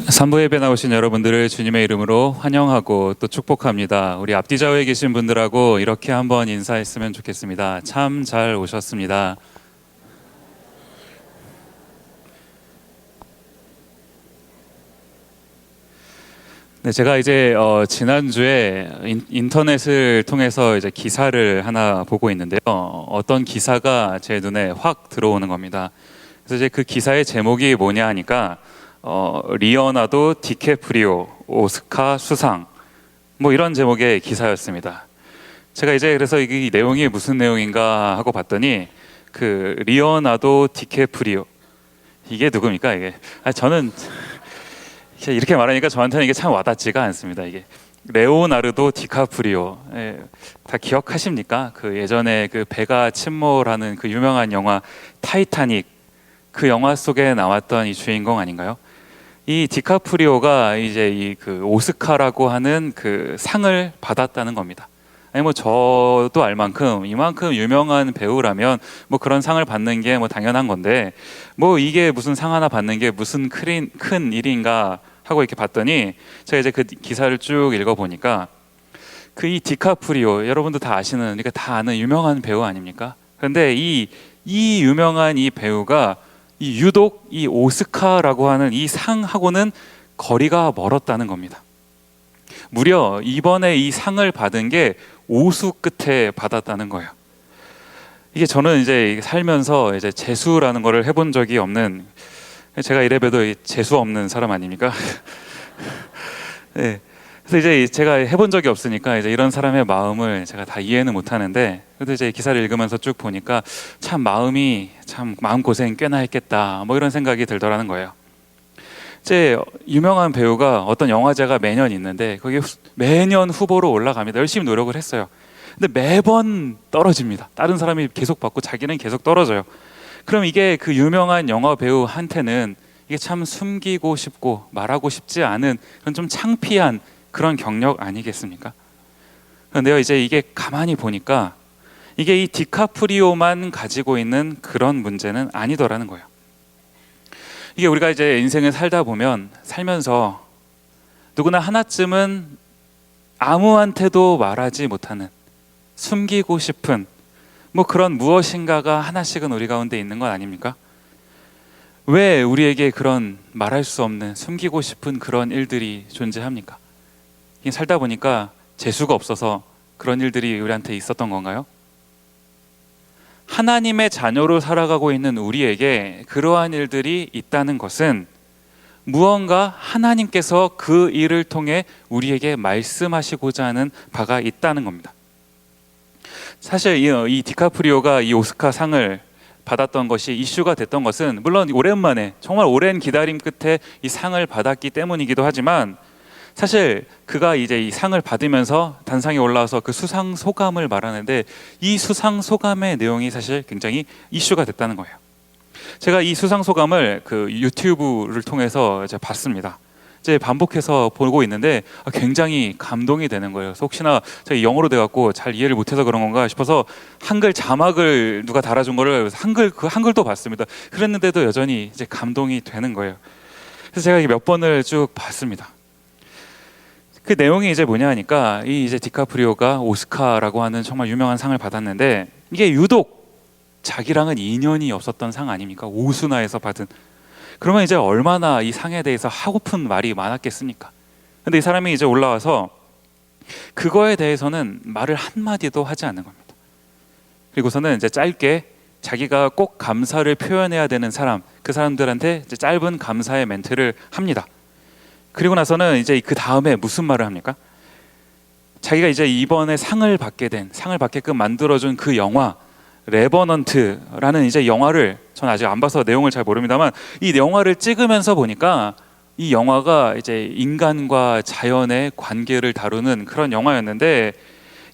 산부 예배 나오신 여러분들을 주님의 이름으로 환영하고 또 축복합니다. 우리 앞뒤 좌우에 계신 분들하고 이렇게 한번 인사했으면 좋겠습니다. 참 잘 오셨습니다. 네, 제가 이제 지난주에 인터넷을 통해서 이제 기사를 하나 보고 있는데요. 어떤 기사가 제 눈에 확 들어오는 겁니다. 그래서 이제 그 기사의 제목이 뭐냐 하니까 리오나르도 디캐프리오 오스카 수상, 뭐 이런 제목의 기사였습니다. 제가 이제 그래서 이 내용이 무슨 내용인가 하고 봤더니 그 리오나르도 디캐프리오, 이게 누굽니까 이게? 저는 이렇게 말하니까 저한테는 이게 참 와닿지가 않습니다. 이게 레오나르도 디카프리오, 다 기억하십니까? 그 예전에 그 배가 침몰하는 그 유명한 영화 타이타닉, 그 영화 속에 나왔던 이 주인공 아닌가요? 이 디카프리오가 이제 이 그 오스카라고 하는 그 상을 받았다는 겁니다. 아니 뭐 저도 알 만큼 이만큼 유명한 배우라면 뭐 그런 상을 받는 게 뭐 당연한 건데, 뭐 이게 무슨 상 하나 받는 게 무슨 큰 일인가 하고 이렇게 봤더니, 제가 이제 그 기사를 쭉 읽어보니까 그 이 디카프리오, 여러분도 다 아시는, 그러니까 다 아는 유명한 배우 아닙니까? 그런데 이 유명한 이 배우가 유독 이 오스카라고 하는 이 상하고는 거리가 멀었다는 겁니다. 무려 이번에 이 상을 받은 게 오수 끝에 받았다는 거예요. 이게 저는 이제 살면서 이제 재수라는 거를 해본 적이 없는, 제가 이래봬도 재수 없는 사람 아닙니까? 네. 그래서 이제 제가 해본 적이 없으니까 이제 이런 사람의 마음을 제가 다 이해는 못 하는데, 그래도 이제 기사를 읽으면서 쭉 보니까 참 마음고생 꽤나 했겠다, 뭐 이런 생각이 들더라는 거예요. 이제 유명한 배우가 어떤 영화제가 매년 있는데 거기에 매년 후보로 올라갑니다. 열심히 노력을 했어요. 근데 매번 떨어집니다. 다른 사람이 계속 받고 자기는 계속 떨어져요. 그럼 이게 그 유명한 영화 배우한테는 이게 참 숨기고 싶고 말하고 싶지 않은 그런 좀 창피한 그런 경력 아니겠습니까? 그런데요, 이제 이게 가만히 보니까 이게 이 디카프리오만 가지고 있는 그런 문제는 아니더라는 거예요. 이게 우리가 이제 인생을 살다 보면, 살면서 누구나 하나쯤은 아무한테도 말하지 못하는, 숨기고 싶은 뭐 그런 무엇인가가 하나씩은 우리 가운데 있는 건 아닙니까? 왜 우리에게 그런 말할 수 없는, 숨기고 싶은 그런 일들이 존재합니까? 이게 살다 보니까 재수가 없어서 그런 일들이 우리한테 있었던 건가요? 하나님의 자녀로 살아가고 있는 우리에게 그러한 일들이 있다는 것은 무언가 하나님께서 그 일을 통해 우리에게 말씀하시고자 하는 바가 있다는 겁니다. 사실 이 디카프리오가 이 오스카 상을 받았던 것이, 이슈가 됐던 것은 물론 오랜만에, 정말 오랜 기다림 끝에 이 상을 받았기 때문이기도 하지만, 사실 그가 이제 이 상을 받으면서 단상에 올라와서 그 수상 소감을 말하는데, 이 수상 소감의 내용이 사실 굉장히 이슈가 됐다는 거예요. 제가 이 수상 소감을 그 유튜브를 통해서 이제 봤습니다. 이제 반복해서 보고 있는데 굉장히 감동이 되는 거예요. 그래서 혹시나 제가 영어로 돼갖고 잘 이해를 못해서 그런 건가 싶어서 한글 자막을 누가 달아준 거를 한글도 봤습니다. 그랬는데도 여전히 이제 감동이 되는 거예요. 그래서 제가 몇 번을 쭉 봤습니다. 그 내용이 이제 뭐냐 하니까, 이 이제 디카프리오가 오스카라고 하는 정말 유명한 상을 받았는데, 이게 유독 자기랑은 인연이 없었던 상 아닙니까? 오수나에서 받은. 그러면 이제 얼마나 이 상에 대해서 하고픈 말이 많았겠습니까? 근데 이 사람이 이제 올라와서 그거에 대해서는 말을 한마디도 하지 않는 겁니다. 그리고서는 이제 짧게 자기가 꼭 감사를 표현해야 되는 사람, 그 사람들한테 이제 짧은 감사의 멘트를 합니다. 그리고 나서는 이제 그 다음에 무슨 말을 합니까? 자기가 이제 이번에 상을 받게끔 만들어준 그 영화 레버넌트라는 이제 영화를, 전 아직 안 봐서 내용을 잘 모릅니다만, 이 영화를 찍으면서 보니까 이 영화가 이제 인간과 자연의 관계를 다루는 그런 영화였는데,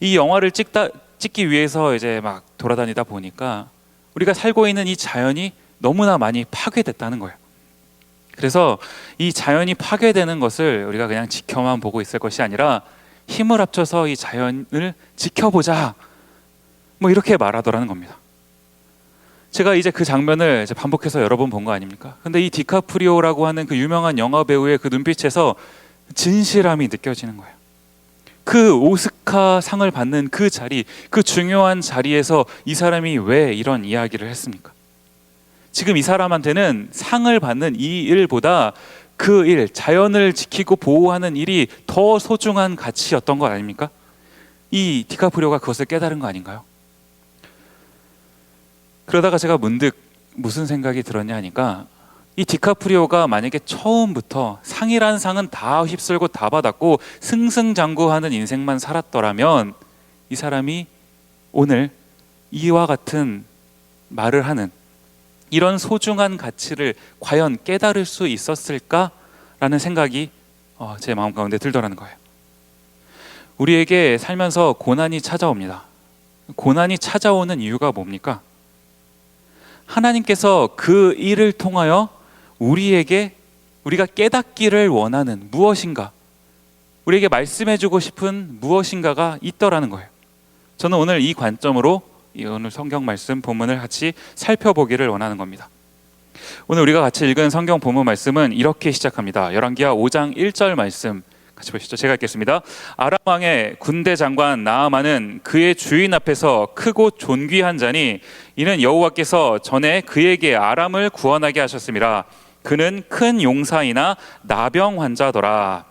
이 영화를 찍기 위해서 이제 막 돌아다니다 보니까 우리가 살고 있는 이 자연이 너무나 많이 파괴됐다는 거예요. 그래서 이 자연이 파괴되는 것을 우리가 그냥 지켜만 보고 있을 것이 아니라 힘을 합쳐서 이 자연을 지켜보자, 뭐 이렇게 말하더라는 겁니다. 제가 이제 그 장면을 이제 반복해서 여러 번 본 거 아닙니까? 근데 이 디카프리오라고 하는 그 유명한 영화 배우의 그 눈빛에서 진실함이 느껴지는 거예요. 그 오스카 상을 받는 그 자리, 그 중요한 자리에서 이 사람이 왜 이런 이야기를 했습니까? 지금 이 사람한테는 상을 받는 이 일보다 그 일, 자연을 지키고 보호하는 일이 더 소중한 가치였던 것 아닙니까? 이 디카프리오가 그것을 깨달은 거 아닌가요? 그러다가 제가 문득 무슨 생각이 들었냐 하니까, 이 디카프리오가 만약에 처음부터 상이란 상은 다 휩쓸고 다 받았고 승승장구하는 인생만 살았더라면 이 사람이 오늘 이와 같은 말을 하는 이런 소중한 가치를 과연 깨달을 수 있었을까라는 생각이 제 마음 가운데 들더라는 거예요. 우리에게 살면서 고난이 찾아옵니다. 고난이 찾아오는 이유가 뭡니까? 하나님께서 그 일을 통하여 우리가 깨닫기를 원하는 무엇인가, 우리에게 말씀해주고 싶은 무엇인가가 있더라는 거예요. 저는 오늘 이 관점으로 오늘 성경 말씀 본문을 같이 살펴보기를 원하는 겁니다. 오늘 우리가 같이 읽은 성경 본문 말씀은 이렇게 시작합니다. 열왕기하 5장 1절 말씀 같이 보시죠. 제가 읽겠습니다. 아람 왕의 군대 장관 나아만은 그의 주인 앞에서 크고 존귀한 자니 이는 여호와께서 전에 그에게 아람을 구원하게 하셨습니다. 그는 큰 용사이나 나병 환자더라.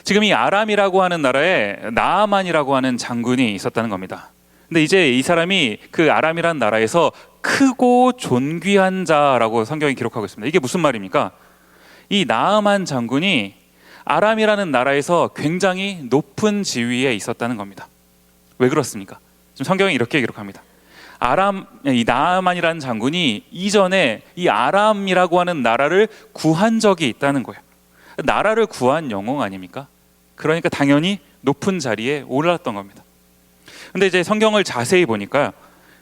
지금 이 아람이라고 하는 나라에 나아만이라고 하는 장군이 있었다는 겁니다. 근데 이제 이 사람이 그 아람이라는 나라에서 크고 존귀한 자라고 성경이 기록하고 있습니다. 이게 무슨 말입니까? 이 나아만 장군이 아람이라는 나라에서 굉장히 높은 지위에 있었다는 겁니다. 왜 그렇습니까? 지금 성경이 이렇게 기록합니다. 이 나아만이라는 장군이 이전에 이 아람이라고 하는 나라를 구한 적이 있다는 거예요. 나라를 구한 영웅 아닙니까? 그러니까 당연히 높은 자리에 올랐던 겁니다. 근데 이제 성경을 자세히 보니까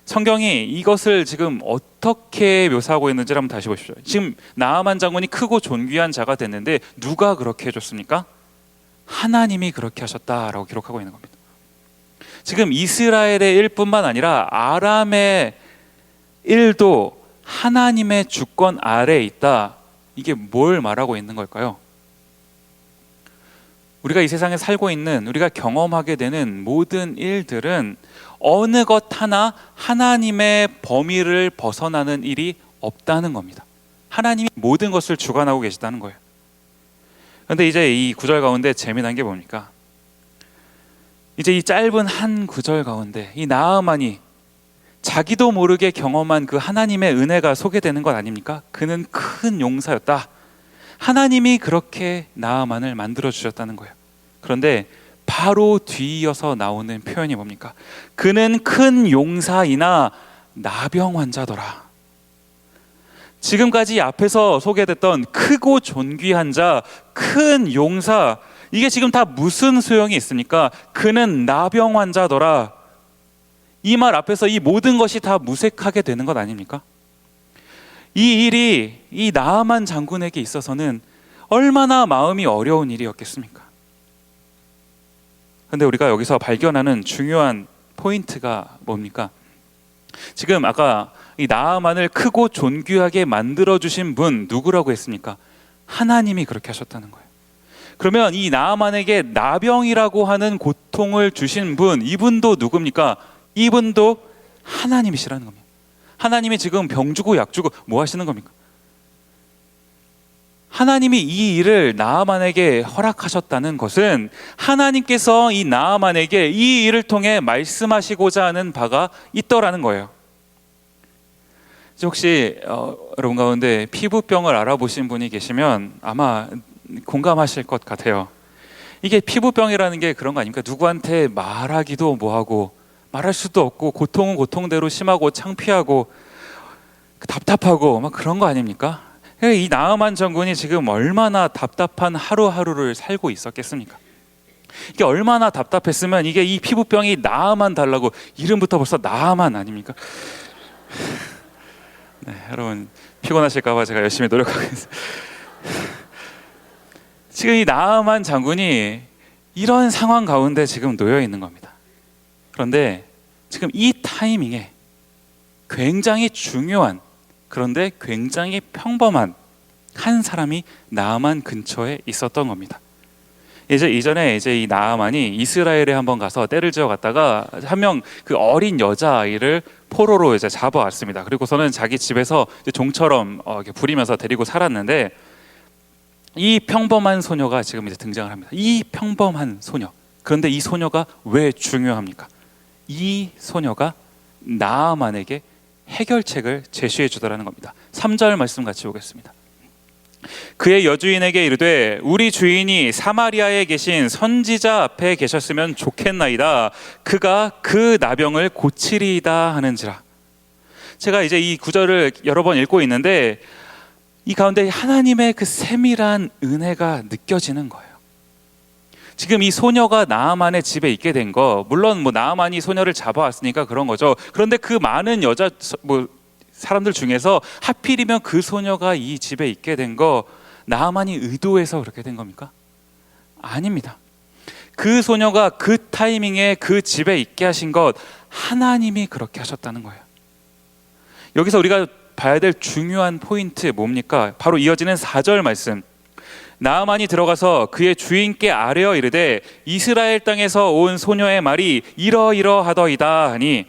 성경이 이것을 지금 어떻게 묘사하고 있는지를 한번 다시 보십시오. 지금 나아만 장군이 크고 존귀한 자가 됐는데 누가 그렇게 해줬습니까? 하나님이 그렇게 하셨다라고 기록하고 있는 겁니다. 지금 이스라엘의 일뿐만 아니라 아람의 일도 하나님의 주권 아래에 있다. 이게 뭘 말하고 있는 걸까요? 우리가 이 세상에 살고 있는, 우리가 경험하게 되는 모든 일들은 어느 것 하나 하나님의 범위를 벗어나는 일이 없다는 겁니다. 하나님이 모든 것을 주관하고 계시다는 거예요. 그런데 이제 이 구절 가운데 재미난 게 뭡니까? 이제 이 짧은 한 구절 가운데 이 나아만이 자기도 모르게 경험한 그 하나님의 은혜가 소개되는 것 아닙니까? 그는 큰 용사였다. 하나님이 그렇게 나아만을 만들어 주셨다는 거예요. 그런데 바로 뒤이어서 나오는 표현이 뭡니까? 그는 큰 용사이나 나병 환자더라. 지금까지 앞에서 소개됐던 크고 존귀한 자, 큰 용사, 이게 지금 다 무슨 소용이 있습니까? 그는 나병 환자더라. 이 말 앞에서 이 모든 것이 다 무색하게 되는 것 아닙니까? 이 일이 이 나아만 장군에게 있어서는 얼마나 마음이 어려운 일이었겠습니까? 그런데 우리가 여기서 발견하는 중요한 포인트가 뭡니까? 지금 아까 이 나아만을 크고 존귀하게 만들어주신 분 누구라고 했습니까? 하나님이 그렇게 하셨다는 거예요. 그러면 이 나아만에게 나병이라고 하는 고통을 주신 분, 이분도 누굽니까? 이분도 하나님이시라는 겁니다. 하나님이 지금 병 주고 약 주고 뭐 하시는 겁니까? 하나님이 이 일을 나아만에게 허락하셨다는 것은 하나님께서 이 나아만에게 이 일을 통해 말씀하시고자 하는 바가 있더라는 거예요. 혹시 여러분 가운데 피부병을 알아보신 분이 계시면 아마 공감하실 것 같아요. 이게 피부병이라는 게 그런 거 아닙니까? 누구한테 말하기도 뭐하고 말할 수도 없고 고통은 고통대로 심하고 창피하고 답답하고 막 그런 거 아닙니까? 이 나아만 장군이 지금 얼마나 답답한 하루하루를 살고 있었겠습니까? 이게 얼마나 답답했으면 이게 이 피부병이 나아만 달라고 이름부터 벌써 나아만 아닙니까? 네, 여러분 피곤하실까 봐 제가 열심히 노력하고 있습니다. 지금 이 나아만 장군이 이런 상황 가운데 지금 놓여 있는 겁니다. 그런데 지금 이 타이밍에 굉장히 중요한, 그런데 굉장히 평범한 한 사람이 나아만 근처에 있었던 겁니다. 이전에 이 나아만이 이스라엘에 한번 가서 떼를 지어 갔다가 한 명 그 어린 여자아이를 포로로 잡아왔습니다. 그리고서는 자기 집에서 종처럼 이렇게 부리면서 데리고 살았는데, 이 평범한 소녀가 지금 등장을 합니다. 이 평범한 소녀. 그런데 이 소녀가 왜 중요합니까? 이 소녀가 나아만에게 해결책을 제시해 주더라는 겁니다. 3절 말씀 같이 보겠습니다. 그의 여주인에게 이르되 우리 주인이 사마리아에 계신 선지자 앞에 계셨으면 좋겠나이다. 그가 그 나병을 고치리이다 하는지라. 제가 이 구절을 여러 번 읽고 있는데 이 가운데 하나님의 그 세밀한 은혜가 느껴지는 거예요. 지금 이 소녀가 나아만의 집에 있게 된 거, 물론 나아만이 소녀를 잡아왔으니까 그런 거죠. 그런데 그 많은 여자 사람들 중에서 하필이면 그 소녀가 이 집에 있게 된 거 나아만이 의도해서 그렇게 된 겁니까? 아닙니다. 그 소녀가 그 타이밍에 그 집에 있게 하신 것 하나님이 그렇게 하셨다는 거예요. 여기서 우리가 봐야 될 중요한 포인트 뭡니까? 바로 이어지는 4절 말씀. 나아만이 들어가서 그의 주인께 아뢰어 이르되 이스라엘 땅에서 온 소녀의 말이 이러이러하더이다 하니,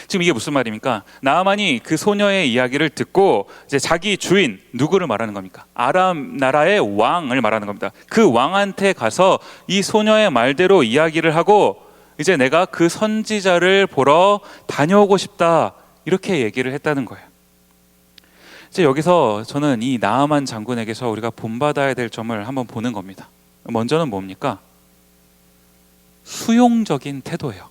지금 이게 무슨 말입니까? 나아만이 그 소녀의 이야기를 듣고 자기 주인, 누구를 말하는 겁니까? 아람 나라의 왕을 말하는 겁니다. 그 왕한테 가서 이 소녀의 말대로 이야기를 하고 이제 내가 그 선지자를 보러 다녀오고 싶다, 이렇게 얘기를 했다는 거예요. 이제 여기서 저는 이 나아만 장군에게서 우리가 본받아야 될 점을 한번 보는 겁니다. 먼저는 뭡니까? 수용적인 태도예요.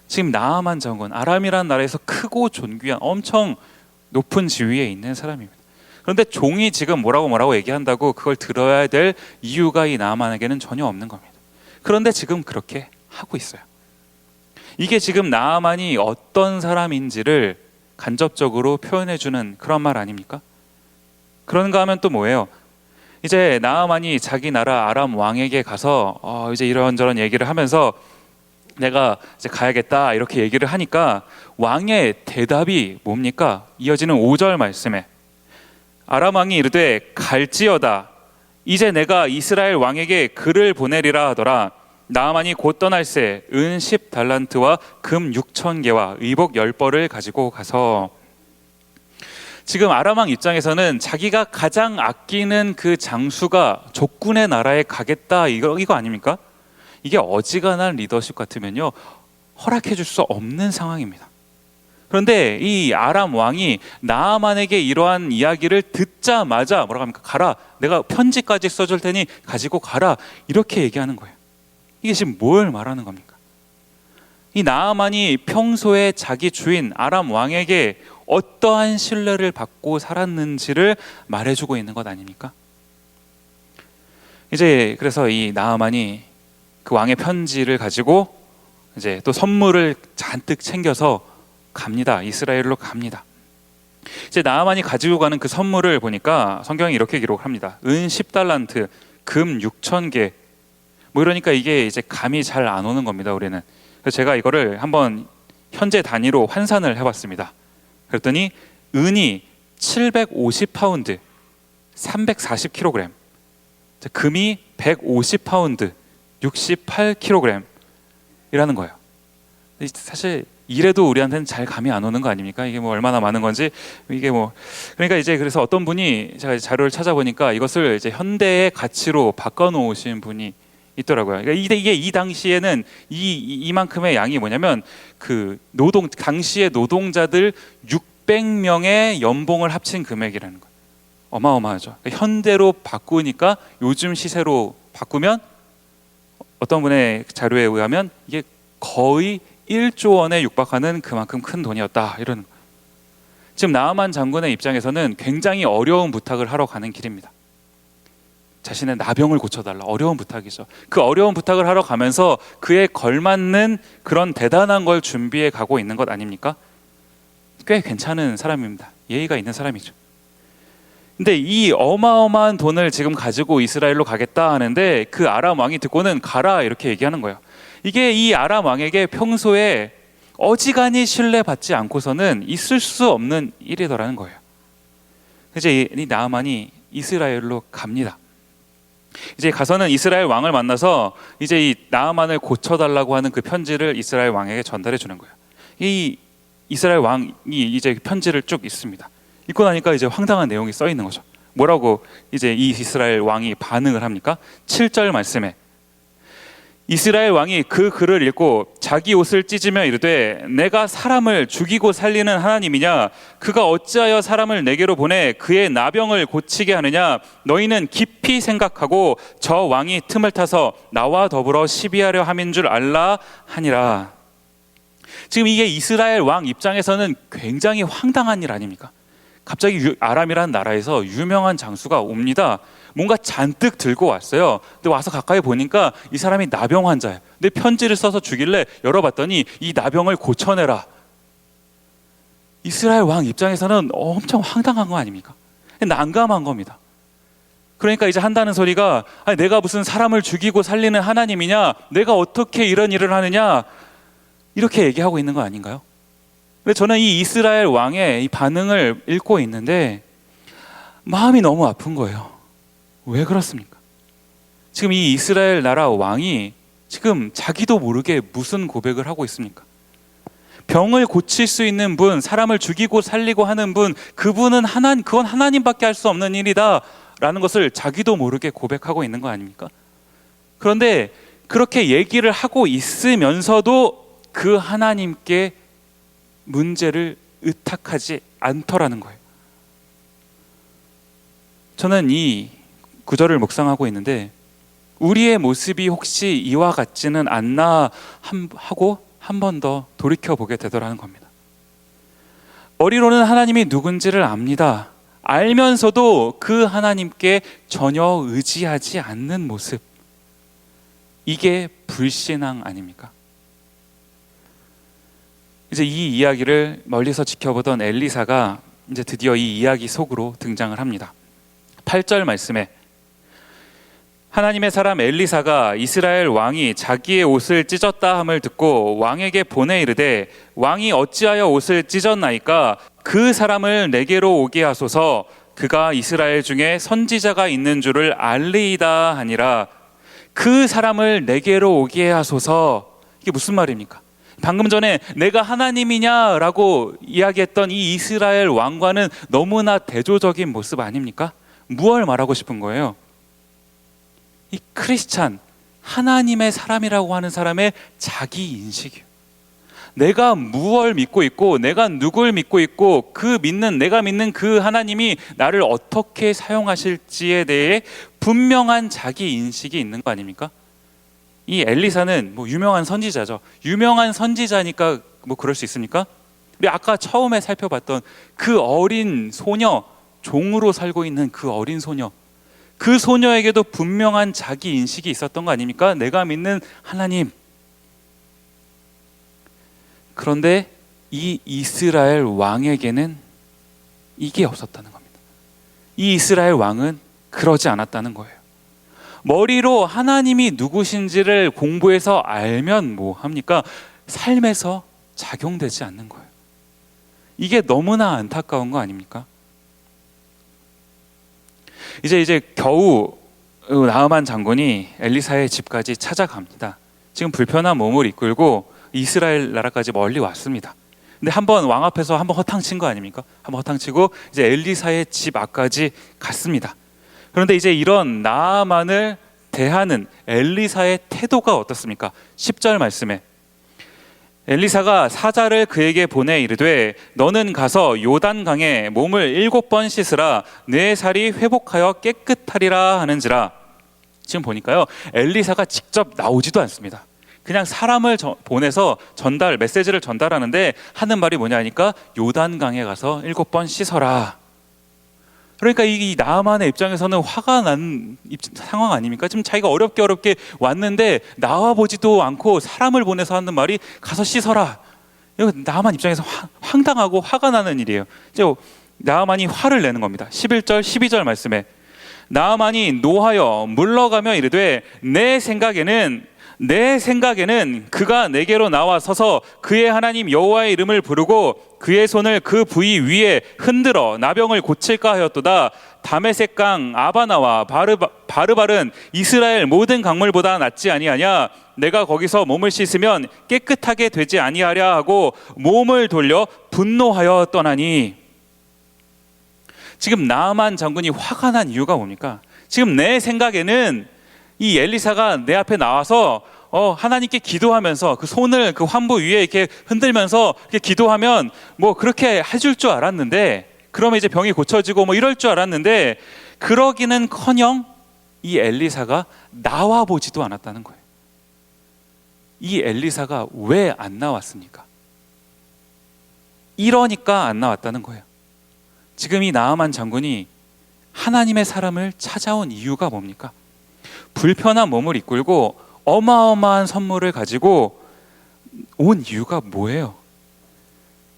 지금 나아만 장군, 아람이라는 나라에서 크고 존귀한 엄청 높은 지위에 있는 사람입니다. 그런데 종이 지금 뭐라고 얘기한다고 그걸 들어야 될 이유가 이 나아만에게는 전혀 없는 겁니다. 그런데 지금 그렇게 하고 있어요. 이게 지금 나아만이 어떤 사람인지를 간접적으로 표현해주는 그런 말 아닙니까? 그런가 하면 또 뭐예요? 이제 나아만이 자기 나라 아람 왕에게 가서 이제 이런저런 얘기를 하면서 내가 이제 가야겠다, 이렇게 얘기를 하니까 왕의 대답이 뭡니까? 이어지는 5절 말씀에 아람 왕이 이르되 갈지어다. 이제 내가 이스라엘 왕에게 글을 보내리라 하더라. 나아만이 곧 떠날새 은 10달란트와 금 6,000개와 의복 10벌을 가지고 가서, 지금 아람 왕 입장에서는 자기가 가장 아끼는 그 장수가 적군의 나라에 가겠다, 이거 아닙니까? 이게 어지간한 리더십 같으면요 허락해 줄 수 없는 상황입니다. 그런데 이 아람 왕이 나아만에게 이러한 이야기를 듣자마자 뭐라고 합니까? 가라, 내가 편지까지 써줄 테니 가지고 가라, 이렇게 얘기하는 거예요. 이게 지금 뭘 말하는 겁니까? 이 나아만이 평소에 자기 주인 아람 왕에게 어떠한 신뢰를 받고 살았는지를 말해주고 있는 것 아닙니까? 이제 그래서 이 나아만이 그 왕의 편지를 가지고 이제 또 선물을 잔뜩 챙겨서 갑니다. 이스라엘로 갑니다. 이제 나아만이 가지고 가는 그 선물을 보니까 성경이 이렇게 기록합니다. 은 10달란트, 금 6,000개. 이러니까 이게 이제 감이 잘 안 오는 겁니다, 우리는. 그래서 제가 이거를 한번 현재 단위로 환산을 해봤습니다. 그랬더니 은이 750파운드, 340kg, 금이 150파운드, 68kg 이라는 거예요. 사실 이래도 우리한테는 잘 감이 안 오는 거 아닙니까? 이게 얼마나 많은 건지, 이게 그러니까 이제 그래서 어떤 분이, 제가 자료를 찾아보니까 이것을 이제 현대의 가치로 바꿔놓으신 분이 있더라고요. 그러니까 이게 이 당시에는 이만큼의 양이 뭐냐면 그 당시의 노동자들 600명의 연봉을 합친 금액이라는 거예요. 어마어마하죠. 그러니까 현대로 바꾸니까, 요즘 시세로 바꾸면 어떤 분의 자료에 의하면 이게 거의 1조 원에 육박하는 그만큼 큰 돈이었다, 이러는 거예요. 지금 나아만 장군의 입장에서는 굉장히 어려운 부탁을 하러 가는 길입니다. 자신의 나병을 고쳐달라, 어려운 부탁이죠. 그 어려운 부탁을 하러 가면서 그에 걸맞는 그런 대단한 걸 준비해 가고 있는 것 아닙니까? 꽤 괜찮은 사람입니다. 예의가 있는 사람이죠. 근데 이 어마어마한 돈을 지금 가지고 이스라엘로 가겠다 하는데 그 아람 왕이 듣고는 가라, 이렇게 얘기하는 거예요. 이게 이 아람 왕에게 평소에 어지간히 신뢰받지 않고서는 있을 수 없는 일이더라는 거예요. 이제 이 나아만이 이스라엘로 갑니다. 이제 가서는 이스라엘 왕을 만나서 이제 이 나아만을 고쳐달라고 하는 그 편지를 이스라엘 왕에게 전달해 주는 거예요. 이 이스라엘 왕이 이제 편지를 쭉 읽습니다. 읽고 나니까 이제 황당한 내용이 써 있는 거죠. 뭐라고 이제 이 이스라엘 왕이 반응을 합니까? 7절 말씀에 이스라엘 왕이 그 글을 읽고 자기 옷을 찢으며 이르되 내가 사람을 죽이고 살리는 하나님이냐? 그가 어찌하여 사람을 내게로 보내 그의 나병을 고치게 하느냐? 너희는 깊이 생각하고 저 왕이 틈을 타서 나와 더불어 시비하려 함인 줄 알라 하니라. 지금 이게 이스라엘 왕 입장에서는 굉장히 황당한 일 아닙니까? 갑자기 아람이라는 나라에서 유명한 장수가 옵니다. 뭔가 잔뜩 들고 왔어요. 근데 와서 가까이 보니까 이 사람이 나병 환자예요. 근데 편지를 써서 주길래 열어봤더니 이 나병을 고쳐내라. 이스라엘 왕 입장에서는 엄청 황당한 거 아닙니까? 난감한 겁니다. 그러니까 이제 한다는 소리가 아니, 내가 무슨 사람을 죽이고 살리는 하나님이냐? 내가 어떻게 이런 일을 하느냐? 이렇게 얘기하고 있는 거 아닌가요? 근데 저는 이 이스라엘 왕의 이 반응을 읽고 있는데 마음이 너무 아픈 거예요. 왜 그렇습니까? 지금 이 이스라엘 나라 왕이 지금 자기도 모르게 무슨 고백을 하고 있습니까? 병을 고칠 수 있는 분, 사람을 죽이고 살리고 하는 분, 그분은 그건 하나님밖에 할 수 없는 일이다 라는 것을 자기도 모르게 고백하고 있는 거 아닙니까? 그런데 그렇게 얘기를 하고 있으면서도 그 하나님께 문제를 의탁하지 않더라는 거예요. 저는 이 구절을 묵상하고 있는데 우리의 모습이 혹시 이와 같지는 않나 하고 한 번 더 돌이켜보게 되더라는 겁니다. 머리로는 하나님이 누군지를 압니다. 알면서도 그 하나님께 전혀 의지하지 않는 모습, 이게 불신앙 아닙니까? 이제 이 이야기를 멀리서 지켜보던 엘리사가 이제 드디어 이 이야기 속으로 등장을 합니다. 8절 말씀에 하나님의 사람 엘리사가 이스라엘 왕이 자기의 옷을 찢었다 함을 듣고 왕에게 보내 이르되 왕이 어찌하여 옷을 찢었나이까? 그 사람을 내게로 오게 하소서. 그가 이스라엘 중에 선지자가 있는 줄을 알리이다 하니라. 그 사람을 내게로 오게 하소서. 이게 무슨 말입니까? 방금 전에 내가 하나님이냐라고 이야기했던 이 이스라엘 왕과는 너무나 대조적인 모습 아닙니까? 무엇을 말하고 싶은 거예요? 이 크리스찬, 하나님의 사람이라고 하는 사람의 자기 인식이에요. 내가 무엇을 믿고 있고 내가 누굴 믿고 있고 내가 믿는 그 하나님이 나를 어떻게 사용하실지에 대해 분명한 자기 인식이 있는 거 아닙니까? 이 엘리사는 유명한 선지자죠. 유명한 선지자니까 그럴 수 있습니까? 우리 아까 처음에 살펴봤던 그 어린 소녀, 종으로 살고 있는 그 어린 소녀, 그 소녀에게도 분명한 자기 인식이 있었던 거 아닙니까? 내가 믿는 하나님. 그런데 이 이스라엘 왕에게는 이게 없었다는 겁니다. 이 이스라엘 왕은 그러지 않았다는 거예요. 머리로 하나님이 누구신지를 공부해서 알면 뭐 합니까? 삶에서 작용되지 않는 거예요. 이게 너무나 안타까운 거 아닙니까? 이제 겨우 나아만 장군이 엘리사의 집까지 찾아갑니다. 지금 불편한 몸을 이끌고 이스라엘 나라까지 멀리 왔습니다. 근데 한번 왕 앞에서 한번 허탕친 거 아닙니까? 한번 허탕치고 이제 엘리사의 집 앞까지 갔습니다. 그런데 이제 이런 나아만을 대하는 엘리사의 태도가 어떻습니까? 10절 말씀에 엘리사가 사자를 그에게 보내 이르되 너는 가서 요단강에 몸을 7번 씻으라. 내 살이 회복하여 깨끗하리라 하는지라. 지금 보니까요, 엘리사가 직접 나오지도 않습니다. 그냥 사람을 보내서 메시지를 전달하는데 하는 말이 뭐냐 하니까 요단강에 가서 7번 씻어라. 그러니까 이 나아만의 입장에서는 화가 난 상황 아닙니까? 지금 자기가 어렵게 왔는데 나와보지도 않고 사람을 보내서 하는 말이 가서 씻어라. 이거 나아만 입장에서 황당하고 화가 나는 일이에요. 이제 나아만이 화를 내는 겁니다. 11절 12절 말씀에 나아만이 노하여 물러가며 이르되 내 생각에는 내 생각에는 그가 내게로 나와 서서 그의 하나님 여호와의 이름을 부르고 그의 손을 그 부위 위에 흔들어 나병을 고칠까 하였도다. 다메섹 강 아바나와 바르발은 이스라엘 모든 강물보다 낫지 아니하냐. 내가 거기서 몸을 씻으면 깨끗하게 되지 아니하랴 하고 몸을 돌려 분노하여 떠나니. 지금 나아만 장군이 화가 난 이유가 뭡니까? 지금 내 생각에는 이 엘리사가 내 앞에 나와서 하나님께 기도하면서 그 손을 그 환부 위에 이렇게 흔들면서 이렇게 기도하면 뭐 그렇게 해줄 줄 알았는데, 그러면 이제 병이 고쳐지고 뭐 이럴 줄 알았는데, 그러기는커녕 이 엘리사가 나와 보지도 않았다는 거예요. 이 엘리사가 왜 안 나왔습니까? 이러니까 안 나왔다는 거예요. 지금 이 나아만 장군이 하나님의 사람을 찾아온 이유가 뭡니까? 불편한 몸을 이끌고 어마어마한 선물을 가지고 온 이유가 뭐예요?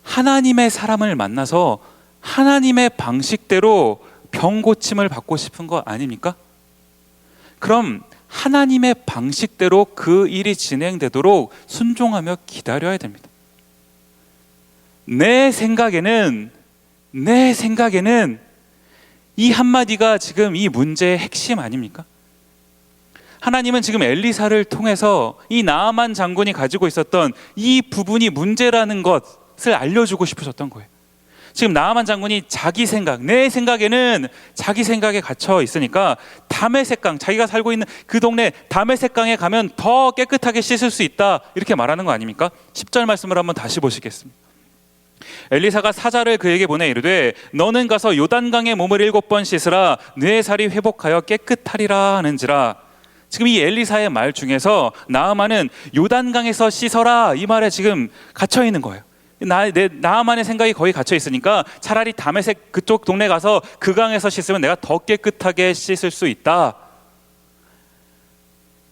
하나님의 사람을 만나서 하나님의 방식대로 병 고침을 받고 싶은 거 아닙니까? 그럼 하나님의 방식대로 그 일이 진행되도록 순종하며 기다려야 됩니다. 내 생각에는 이 한마디가 지금 이 문제의 핵심 아닙니까? 하나님은 지금 엘리사를 통해서 이 나아만 장군이 가지고 있었던 이 부분이 문제라는 것을 알려주고 싶으셨던 거예요. 지금 나아만 장군이 자기 생각, 내 생각에는 자기 생각에 갇혀 있으니까 다메섹 강, 자기가 살고 있는 그 동네 다메섹 강에 가면 더 깨끗하게 씻을 수 있다, 이렇게 말하는 거 아닙니까? 10절 말씀을 한번 다시 보시겠습니다. 엘리사가 사자를 그에게 보내 이르되 너는 가서 요단강에 몸을 7번 씻으라. 네 살이 회복하여 깨끗하리라 하는지라. 지금 이 엘리사의 말 중에서 나아만은 요단강에서 씻어라, 이 말에 지금 갇혀 있는 거예요. 나아만의 생각이 거의 갇혀 있으니까 차라리 다메섹 그쪽 동네 가서 그 강에서 씻으면 내가 더 깨끗하게 씻을 수 있다.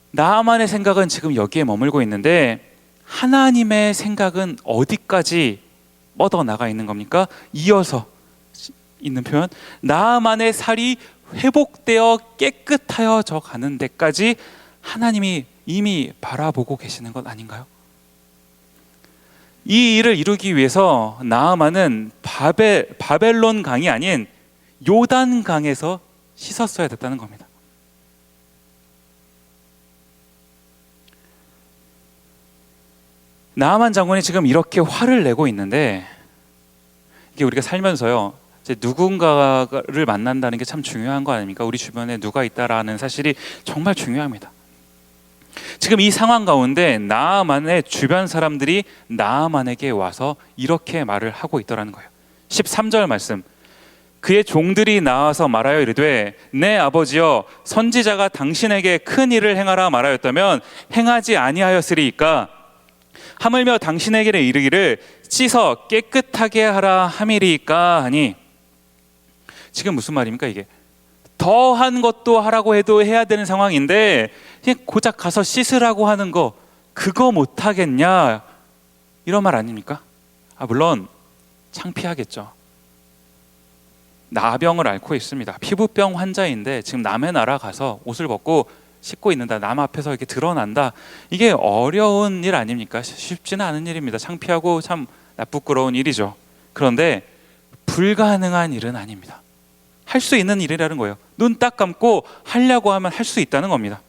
나아만의 생각은 지금 여기에 머물고 있는데 하나님의 생각은 어디까지 뻗어나가 있는 겁니까? 이어서 있는 표현, 나아만의 살이 회복되어 깨끗하여져 가는 데까지 하나님이 이미 바라보고 계시는 것 아닌가요? 이 일을 이루기 위해서 나아만은 바벨론 강이 아닌 요단 강에서 씻었어야 됐다는 겁니다. 나아만 장군이 지금 이렇게 화를 내고 있는데, 이게 우리가 살면서요, 이제 누군가를 만난다는 게 참 중요한 거 아닙니까? 우리 주변에 누가 있다라는 사실이 정말 중요합니다. 지금 이 상황 가운데 나아만의 주변 사람들이 나아만에게 와서 이렇게 말을 하고 있더라는 거예요. 13절 말씀, 그의 종들이 나와서 말하여 이르되 내 아버지여, 선지자가 당신에게 큰 일을 행하라 말하였다면 행하지 아니하였으리이까. 하물며 당신에게 이르기를 씻어 깨끗하게 하라 함이리이까 하니. 지금 무슨 말입니까? 이게 더한 것도 하라고 해도 해야 되는 상황인데 그냥 고작 가서 씻으라고 하는 거, 그거 못하겠냐, 이런 말 아닙니까? 물론 창피하겠죠. 나병을 앓고 있습니다. 피부병 환자인데 지금 남의 나라 가서 옷을 벗고 씻고 있는다, 남 앞에서 이렇게 드러난다, 이게 어려운 일 아닙니까? 쉽지는 않은 일입니다. 창피하고 참 부끄러운 일이죠. 그런데 불가능한 일은 아닙니다. 할 수 있는 일이라는 거예요. 눈 딱 감고 하려고 하면 할 수 있다는 겁니다.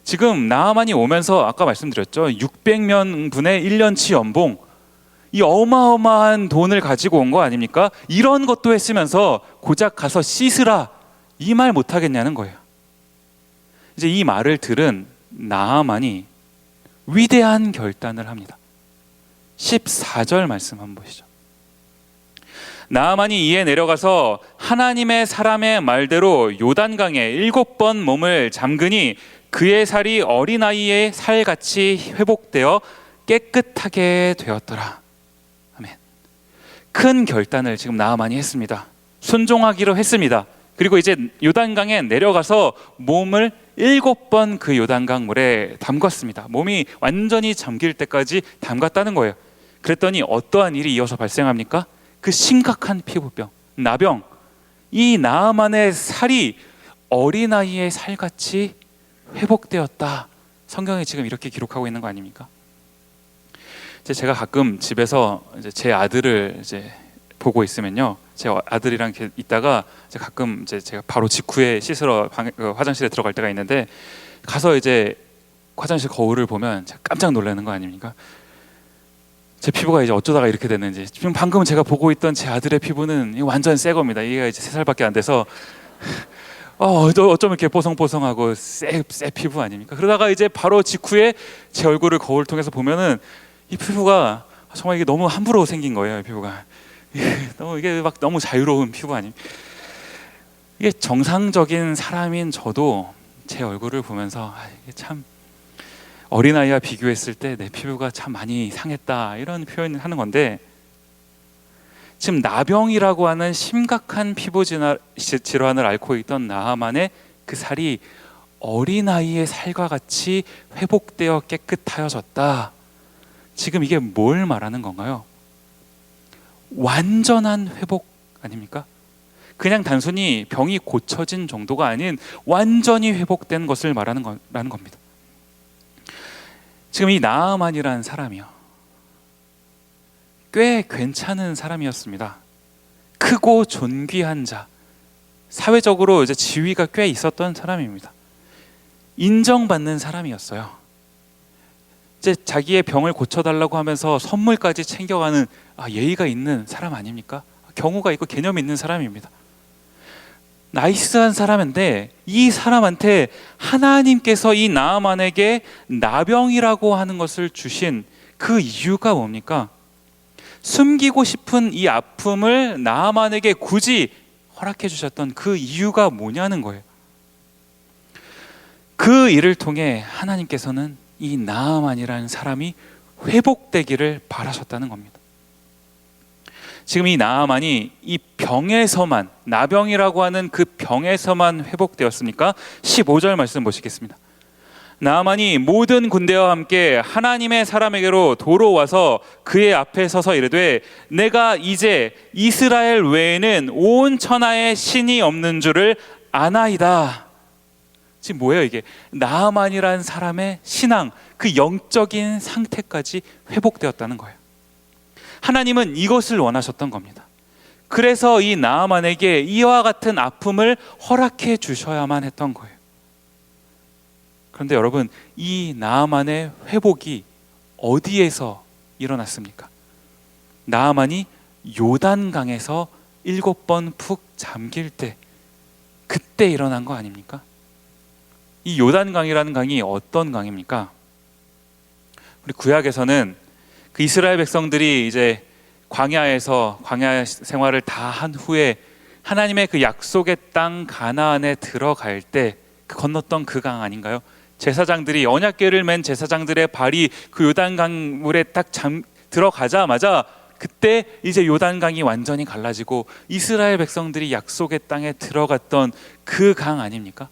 지금 나아만이 오면서 아까 말씀드렸죠, 600명분의 1년치 연봉, 이 어마어마한 돈을 가지고 온 거 아닙니까? 이런 것도 했으면서 고작 가서 씻으라, 이 말 못하겠냐는 거예요. 이제 이 말을 들은 나아만이 위대한 결단을 합니다. 14절 말씀 한번 보시죠. 나아만이 이에 내려가서 하나님의 사람의 말대로 요단강에 7번 몸을 잠그니 그의 살이 어린아이의 살같이 회복되어 깨끗하게 되었더라. 아멘. 큰 결단을 지금 나아만이 했습니다. 순종하기로 했습니다. 그리고 이제 요단강에 내려가서 몸을 7번 그 요단강 물에 담갔습니다. 몸이 완전히 잠길 때까지 담갔다는 거예요. 그랬더니 어떠한 일이 이어서 발생합니까? 그 심각한 피부병, 나병, 이 나아만의 살이 어린아이의 살같이 회복되었다, 성경이 지금 이렇게 기록하고 있는 거 아닙니까? 제가 가끔 집에서 제 아들을 보고 있으면요, 제 아들이랑 이렇게 있다가 가끔 제가 바로 직후에 씻으러 화장실에 들어갈 때가 있는데, 가서 화장실 거울을 보면 제가 깜짝 놀라는 거 아닙니까? 제 피부가 어쩌다가 이렇게 됐는지. 지금 방금 제가 보고 있던 제 아들의 피부는 완전 새 겁니다. 얘가 3살밖에 안 돼서 어쩜 이렇게 뽀송뽀송하고 새 피부 아닙니까? 그러다가 바로 직후에 제 얼굴을 거울 통해서 보면은 이 피부가 정말 이게 너무 함부로 생긴 거예요. 이 피부가 이게 막 너무 자유로운 피부 아닙니까? 이게 정상적인 사람인 저도 제 얼굴을 보면서 이게 참 어린아이와 비교했을 때 내 피부가 참 많이 상했다, 이런 표현을 하는 건데, 지금 나병이라고 하는 심각한 피부 질환을 앓고 있던 나아만의 그 살이 어린아이의 살과 같이 회복되어 깨끗하여졌다. 지금 이게 뭘 말하는 건가요? 완전한 회복 아닙니까? 그냥 단순히 병이 고쳐진 정도가 아닌 완전히 회복된 것을 말하는 겁니다. 지금 이 나아만이라는 사람이요, 꽤 괜찮은 사람이었습니다. 크고 존귀한 자, 사회적으로 지위가 꽤 있었던 사람입니다. 인정받는 사람이었어요. 자기의 병을 고쳐달라고 하면서 선물까지 챙겨가는 예의가 있는 사람 아닙니까? 경우가 있고 개념이 있는 사람입니다. 나이스한 사람인데, 이 사람한테 하나님께서 이 나아만에게 나병이라고 하는 것을 주신 그 이유가 뭡니까? 숨기고 싶은 이 아픔을 나아만에게 굳이 허락해 주셨던 그 이유가 뭐냐는 거예요. 그 일을 통해 하나님께서는 이 나아만이라는 사람이 회복되기를 바라셨다는 겁니다. 지금 이 나아만이 이 병에서만, 나병이라고 하는 그 병에서만 회복되었습니까? 15절 말씀 보시겠습니다. 나아만이 모든 군대와 함께 하나님의 사람에게로 도로 와서 그의 앞에 서서 이르되, 내가 이제 이스라엘 외에는 온 천하에 신이 없는 줄을 아나이다. 지금 뭐예요 이게? 나아만이라는 사람의 신앙, 그 영적인 상태까지 회복되었다는 거예요. 하나님은 이것을 원하셨던 겁니다. 그래서 이 나아만에게 이와 같은 아픔을 허락해 주셔야만 했던 거예요. 그런데 여러분, 이 나아만의 회복이 어디에서 일어났습니까? 나아만이 요단강에서 7번 푹 잠길 때, 그때 일어난 거 아닙니까? 이 요단강이라는 강이 어떤 강입니까? 우리 구약에서는 그 이스라엘 백성들이 광야에서 광야 생활을 다 한 후에 하나님의 그 약속의 땅 가나안에 들어갈 때 건넜던 그 강 아닌가요? 제사장들이, 언약궤를 맨 제사장들의 발이 그 요단강 물에 딱 들어가자마자 그때 요단강이 완전히 갈라지고 이스라엘 백성들이 약속의 땅에 들어갔던 그 강 아닙니까?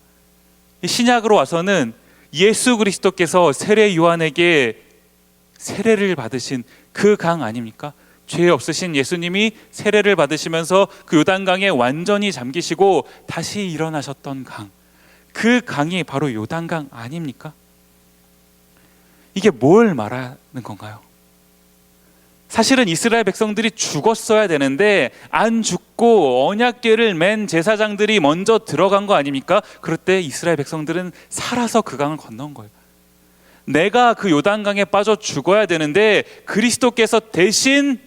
신약으로 와서는 예수 그리스도께서 세례 요한에게 세례를 받으신 그 강 아닙니까? 죄 없으신 예수님이 세례를 받으시면서 그 요단강에 완전히 잠기시고 다시 일어나셨던 강, 그 강이 바로 요단강 아닙니까? 이게 뭘 말하는 건가요? 사실은 이스라엘 백성들이 죽었어야 되는데 안 죽고 언약궤를 맨 제사장들이 먼저 들어간 거 아닙니까? 그럴 때 이스라엘 백성들은 살아서 그 강을 건넌 거예요. 내가 그 요단강에 빠져 죽어야 되는데 그리스도께서 대신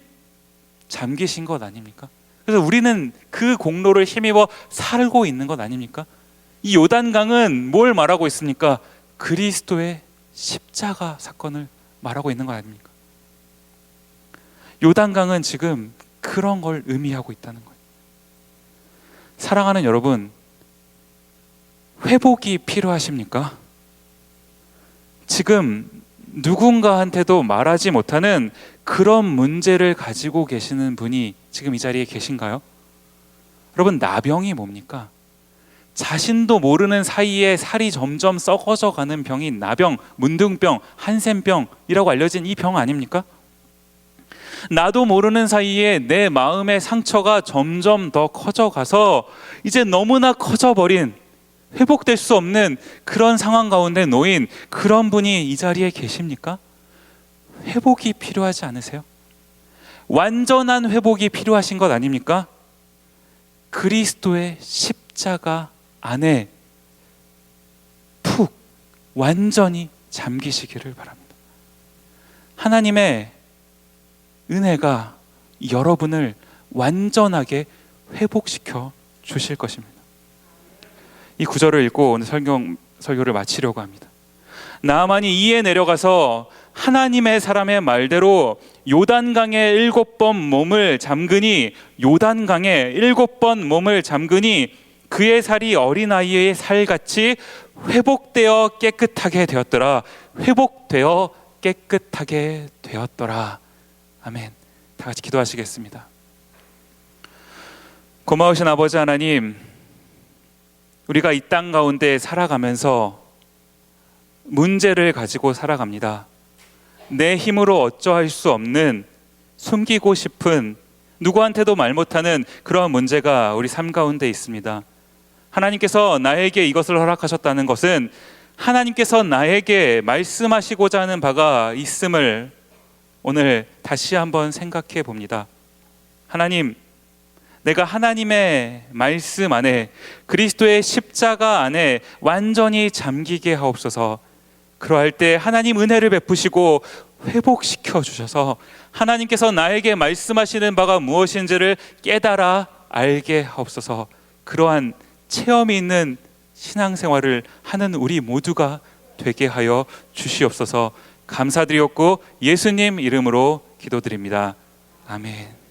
잠기신 것 아닙니까? 그래서 우리는 그 공로를 힘입어 살고 있는 것 아닙니까? 이 요단강은 뭘 말하고 있습니까? 그리스도의 십자가 사건을 말하고 있는 것 아닙니까? 요단강은 지금 그런 걸 의미하고 있다는 거예요. 사랑하는 여러분, 회복이 필요하십니까? 지금 누군가한테도 말하지 못하는 그런 문제를 가지고 계시는 분이 지금 이 자리에 계신가요? 여러분, 나병이 뭡니까? 자신도 모르는 사이에 살이 점점 썩어져 가는 병이 나병, 문둥병, 한센병이라고 알려진 이 병 아닙니까? 나도 모르는 사이에 내 마음의 상처가 점점 더 커져가서 이제 너무나 커져버린 회복될 수 없는 그런 상황 가운데 놓인 그런 분이 이 자리에 계십니까? 회복이 필요하지 않으세요? 완전한 회복이 필요하신 것 아닙니까? 그리스도의 십자가 안에 푹 완전히 잠기시기를 바랍니다. 하나님의 은혜가 여러분을 완전하게 회복시켜 주실 것입니다. 이 구절을 읽고 오늘 설교를 마치려고 합니다. 나아만이 이에 내려가서 하나님의 사람의 말대로 요단강에 7번 몸을 잠그니 요단강에 7번 몸을 잠그니 그의 살이 어린아이의 살같이 회복되어 깨끗하게 되었더라. 회복되어 깨끗하게 되었더라. 아멘. 다 같이 기도하시겠습니다. 고마우신 아버지 하나님, 우리가 이 땅 가운데 살아가면서 문제를 가지고 살아갑니다. 내 힘으로 어쩌할 수 없는, 숨기고 싶은, 누구한테도 말 못하는 그러한 문제가 우리 삶 가운데 있습니다. 하나님께서 나에게 이것을 허락하셨다는 것은 하나님께서 나에게 말씀하시고자 하는 바가 있음을 오늘 다시 한번 생각해 봅니다. 하나님, 내가 하나님의 말씀 안에, 그리스도의 십자가 안에 완전히 잠기게 하옵소서. 그러할 때 하나님 은혜를 베푸시고 회복시켜 주셔서 하나님께서 나에게 말씀하시는 바가 무엇인지를 깨달아 알게 하옵소서. 그러한 체험이 있는 신앙생활을 하는 우리 모두가 되게 하여 주시옵소서. 감사드리옵고 예수님 이름으로 기도드립니다. 아멘.